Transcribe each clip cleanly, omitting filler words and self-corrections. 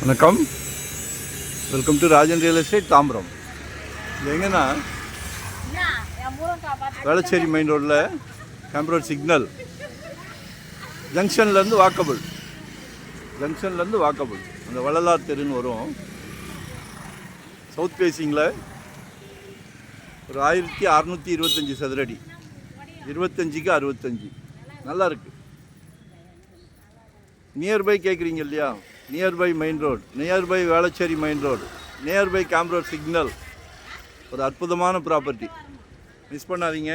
வணக்கம், welcome to Rajan real estate Tambaram. இது எங்கன்னா வேளச்சேரி மெயின் ரோட்டில் கேம்ப்ரோட் சிக்னல் ஜங்ஷன்லேருந்து வாக்கபிள் அந்த வள்ளலார் தெருன்னு வரும். சவுத் ஃபேஸிங்கில் ஒரு 1625 சதுரடி, 25க்கு 65, நல்லா இருக்குது. நியர்பை கேட்குறீங்க இல்லையா? Nearby main road, nearby Velachery main road, nearby camp road signal. ஒரு அற்புதமான ப்ராப்பர்ட்டி, மிஸ் பண்ணாதீங்க.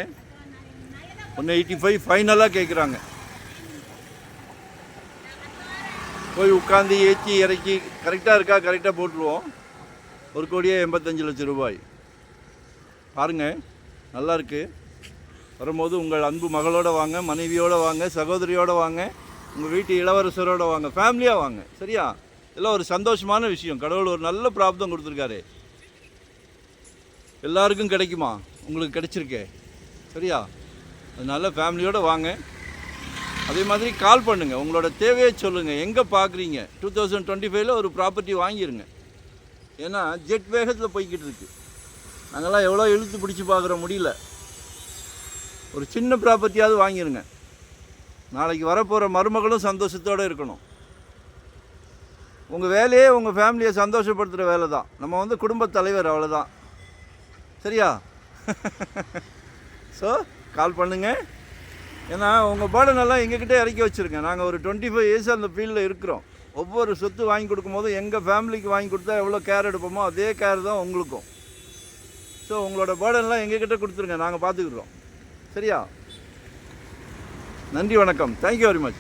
185 ஃபைனலாக கேட்குறாங்க. போய் உட்காந்து ஏற்றி இறக்கி கரெக்டாக இருக்கா, கரெக்டாக போட்டுருவோம். 1,85,00,000 ரூபாய். பாருங்கள், நல்லா இருக்குது. வரும்போது உங்கள் அன்பு மகளோடு வாங்க, மனைவியோடு வாங்க, சகோதரியோடு வாங்க, உங்கள் வீட்டு இளவரசரோடு வாங்க, ஃபேமிலியாக வாங்க. சரியா? இதெல்லாம் ஒரு சந்தோஷமான விஷயம். கடவுள் ஒரு நல்ல பிராப்தம் கொடுத்துருக்காரு. எல்லாருக்கும் கிடைக்குமா? உங்களுக்கு கிடைச்சிருக்கே. சரியா? அதனால் ஃபேமிலியோடு வாங்க. அதே மாதிரி கால் பண்ணுங்கள், உங்களோட தேவையை சொல்லுங்கள். எங்கே பார்க்குறீங்க? 2025 ஒரு ப்ராப்பர்ட்டி வாங்கிடுங்க. ஏன்னா ஜெட் வேகத்தில் போய்கிட்டு இருக்குது. நாங்கள்லாம் எவ்வளோ இழுத்து பிடிச்சி பார்க்குற முடியல. ஒரு சின்ன ப்ராப்பர்ட்டியாவது வாங்கிடுங்க. நாளைக்கு வரப்போகிற மருமகளும் சந்தோஷத்தோடு இருக்கணும். உங்கள் வேலையே உங்கள் ஃபேமிலியை சந்தோஷப்படுத்துகிற வேலை தான். நம்ம குடும்பத் தலைவர், அவ்வளோதான். சரியா? ஸோ கால் பண்ணுங்கள். ஏன்னா உங்கள் பேர்டனெல்லாம் எங்ககிட்ட இறக்கி வச்சுருங்க. நாங்கள் ஒரு 25 இயர்ஸ் அந்த ஃபீல்டில் இருக்கிறோம். ஒவ்வொரு சொத்து வாங்கி கொடுக்கும்போதும் எங்கள் ஃபேமிலிக்கு வாங்கி கொடுத்தா எவ்வளோ கேர் எடுப்போமோ அதே கேர் தான் உங்களுக்கும். ஸோ உங்களோட பேர்டனெலாம் எங்ககிட்ட கொடுத்துருங்க, நாங்கள் பார்த்துக்குறோம். சரியா? நன்றி, வணக்கம். Thank you very much.